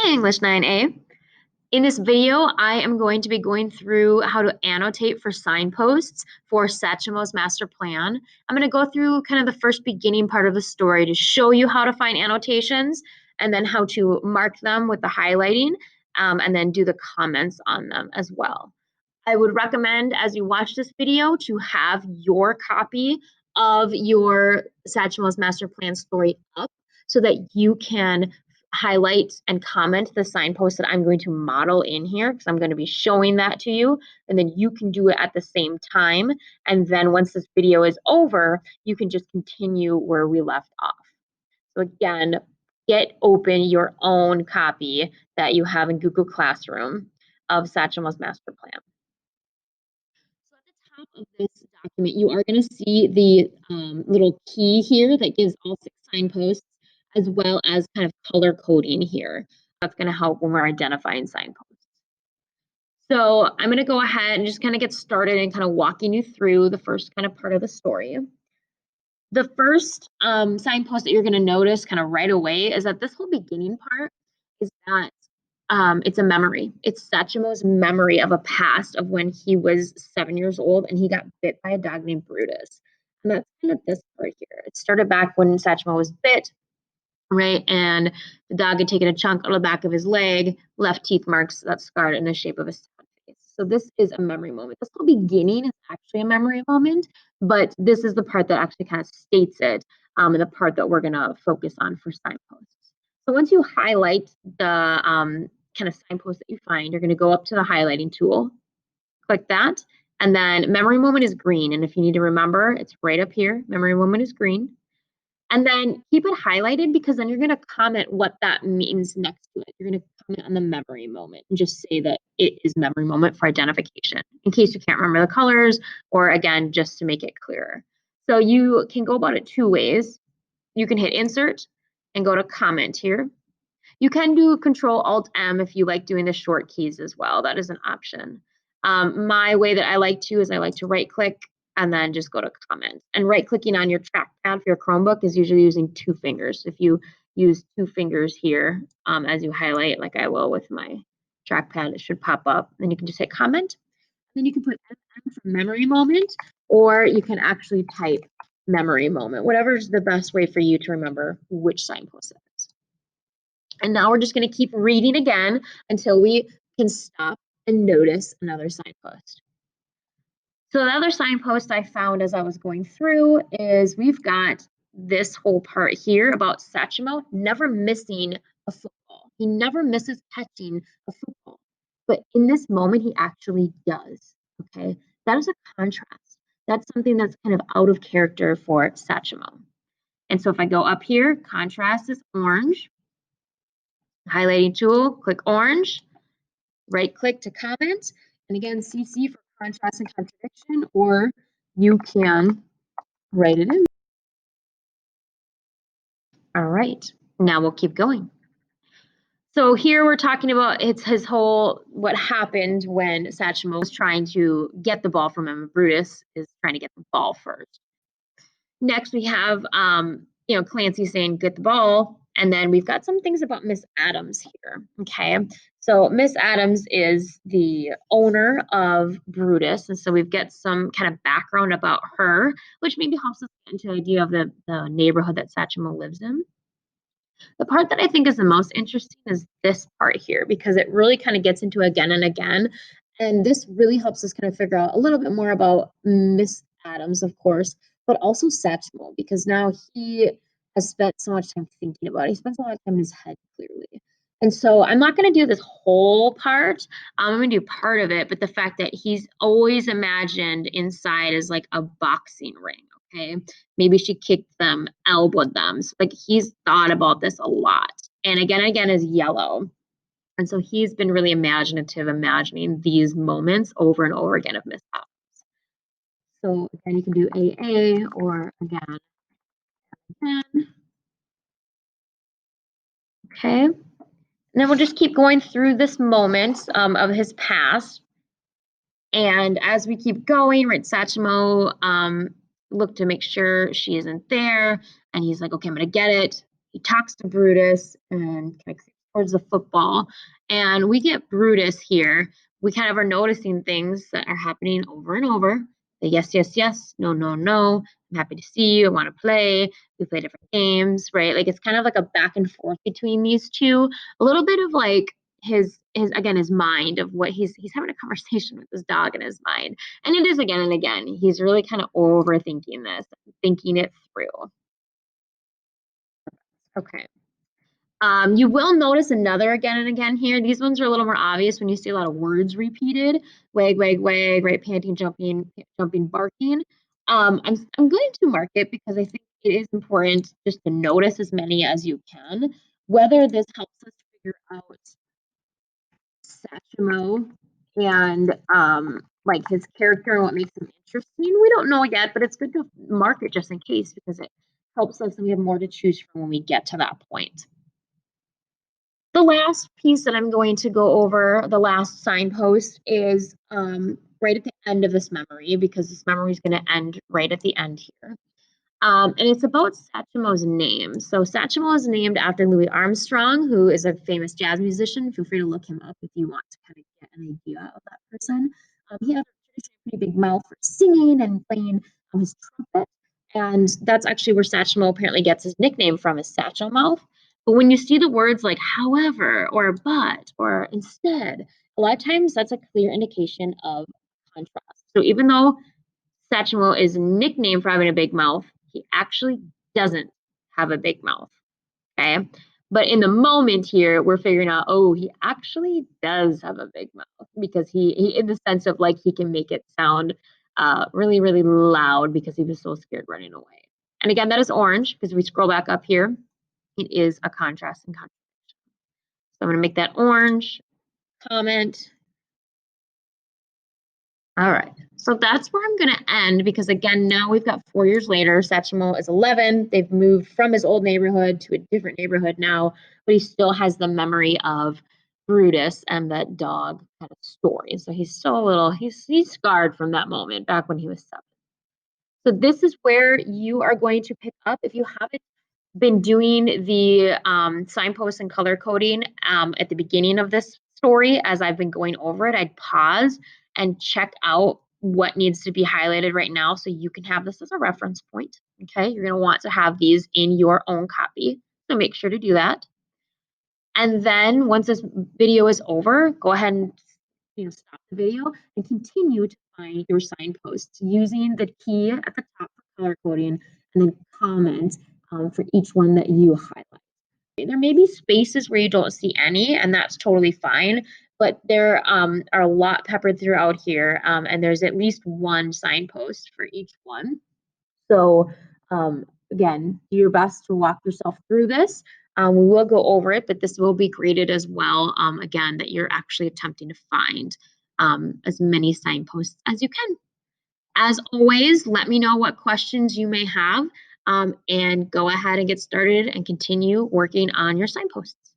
English 9A. In this video, I am going to be going through how to annotate for signposts for Satchmo's master plan. I'm going to go through kind of the first beginning part of the story to show you how to find annotations and then how to mark them with the highlighting and then do the comments on them as well. I would recommend as you watch this video to have your copy of your Satchmo's master plan story up so that you can highlight and comment the signpost that I'm going to model in here because I'm going to be showing that to you, and then you can do it at the same time. And then once this video is over, you can just continue where we left off. So again, get open your own copy that you have in Google Classroom of Satchmo's master plan. So at the top of this document, you are going to see the little key here that gives all 6 signposts, as well as kind of color coding here. That's going to help when we're identifying signposts. So I'm going to go ahead and just kind of get started and kind of walking you through the first kind of part of the story. The first signpost that you're going to notice kind of right away is that this whole beginning part is that it's a memory. It's Satchmo's memory of a past of when he was 7 years old and he got bit by a dog named Brutus. And that's kind of this part here. It started back when Satchmo was bit, right? And the dog had taken a chunk out of the back of his leg, left teeth marks that scarred in the shape of a sad face. So this is a memory moment. This whole beginning is actually a memory moment, but this is the part that actually kind of states it, and the part that we're going to focus on for signposts. So once you highlight the kind of signpost that you find, you're going to go up to the highlighting tool, click that, and then memory moment is green. And if you need to remember, it's right up here. Memory moment is green. And then keep it highlighted because then you're going to comment what that means next to it. You're going to comment on the memory moment and just say that it is memory moment for identification in case you can't remember the colors, or again, just to make it clearer. So you can go about it 2 ways. You can hit insert and go to comment here. You can do Control-Alt-M if you like doing the short keys as well. That is an option. My way that I like to is I like to right click and then just go to comment. And right clicking on your trackpad for your Chromebook is usually using 2 fingers. If you use 2 fingers here as you highlight, like I will with my trackpad, it should pop up. Then you can just hit comment. Then you can put MM for memory moment, or you can actually type memory moment, whatever is the best way for you to remember which signpost it is. And now we're just going to keep reading again until we can stop and notice another signpost. So the other signpost I found as I was going through is we've got this whole part here about Satchmo never missing a football. He never misses catching a football. But in this moment, he actually does. Okay, that is a contrast. That's something that's kind of out of character for Satchmo. And so if I go up here, contrast is orange. Highlighting tool, click orange, right click to comment, and again, CC for contrast and contradiction, or you can write it in. All right, now we'll keep going. So here we're talking about it's his whole, what happened when Satchmo was trying to get the ball from him. Brutus is trying to get the ball first. Next we have, Clancy saying, get the ball. And then we've got some things about Miss Adams here, okay? So Miss Adams is the owner of Brutus, and so we've got some kind of background about her, which maybe helps us get into the idea of the neighborhood that Satchmo lives in. The part that I think is the most interesting is this part here, because it really kind of gets into again and again, and this really helps us kind of figure out a little bit more about Miss Adams, of course, but also Satchmo, because now he has spent so much time thinking about it. He spends a lot of time in his head, clearly. And so I'm not going to do this whole part. I'm going to do part of it, but the fact that he's always imagined inside is like a boxing ring, okay? Maybe she kicked them, elbowed them. So, like, he's thought about this a lot. And again is yellow. And so he's been really imaginative, imagining these moments over and over again of Miss Adams. So again, you can do AA or again. Okay. And then we'll just keep going through this moment of his past. And as we keep going, right, Satchmo look to make sure she isn't there. And he's like, okay, I'm going to get it. He talks to Brutus and kind of towards the football. And we get Brutus here. We kind of are noticing things that are happening over and over. The yes, yes, yes, no, no, no. I'm happy to see you. I want to play. We play different games, right? Like it's kind of like a back and forth between these two. A little bit of like his again his mind of what he's having a conversation with his dog in his mind. And it is again and again. He's really kind of overthinking this, thinking it through. Okay. You will notice another again and again here. These ones are a little more obvious when you see a lot of words repeated. Wag, wag, wag, right? Panting, jumping, jumping, barking. I'm going to mark it because I think it is important just to notice as many as you can. Whether this helps us figure out Satchmo and like his character and what makes him interesting, we don't know yet, but it's good to mark it just in case because it helps us and we have more to choose from when we get to that point. The last piece that I'm going to go over, the last signpost, is right at the end of this memory because this memory is going to end right at the end here. And it's about Satchmo's name. So Satchmo is named after Louis Armstrong, who is a famous jazz musician. Feel free to look him up if you want to kind of get an idea of that person. He had a pretty big mouth for singing and playing his trumpet. And that's actually where Satchmo apparently gets his nickname from, his satchel mouth. But when you see the words like however, or but, or instead, a lot of times that's a clear indication of contrast. So even though Satchmo is nicknamed for having a big mouth, he actually doesn't have a big mouth. Okay. But in the moment here, we're figuring out, oh, he actually does have a big mouth because he in the sense of like he can make it sound really, really loud because he was so scared running away. And again, that is orange because we scroll back up here, it is a contrast and contradiction. So I'm going to make that orange, comment. All right, so that's where I'm going to end because again, now we've got 4 years later. Satchmo is 11. They've moved from his old neighborhood to a different neighborhood now, but he still has the memory of Brutus and that dog kind of story. So he's still a little, he's scarred from that moment back when he was 7. So this is where you are going to pick up. If you haven't been doing the signposts and color coding at the beginning of this story, as I've been going over it, I'd pause and check out what needs to be highlighted right now so you can have this as a reference point. Okay, you're going to want to have these in your own copy, so make sure to do that. And then once this video is over, go ahead and stop the video and continue to find your signposts using the key at the top for color coding and then comment for each one that you highlight. There may be spaces where you don't see any, and that's totally fine, but there are a lot peppered throughout here, and there's at least one signpost for each one. So again, do your best to walk yourself through this. We will go over it, but this will be graded as well, again, that you're actually attempting to find as many signposts as you can. As always, let me know what questions you may have and go ahead and get started and continue working on your signposts.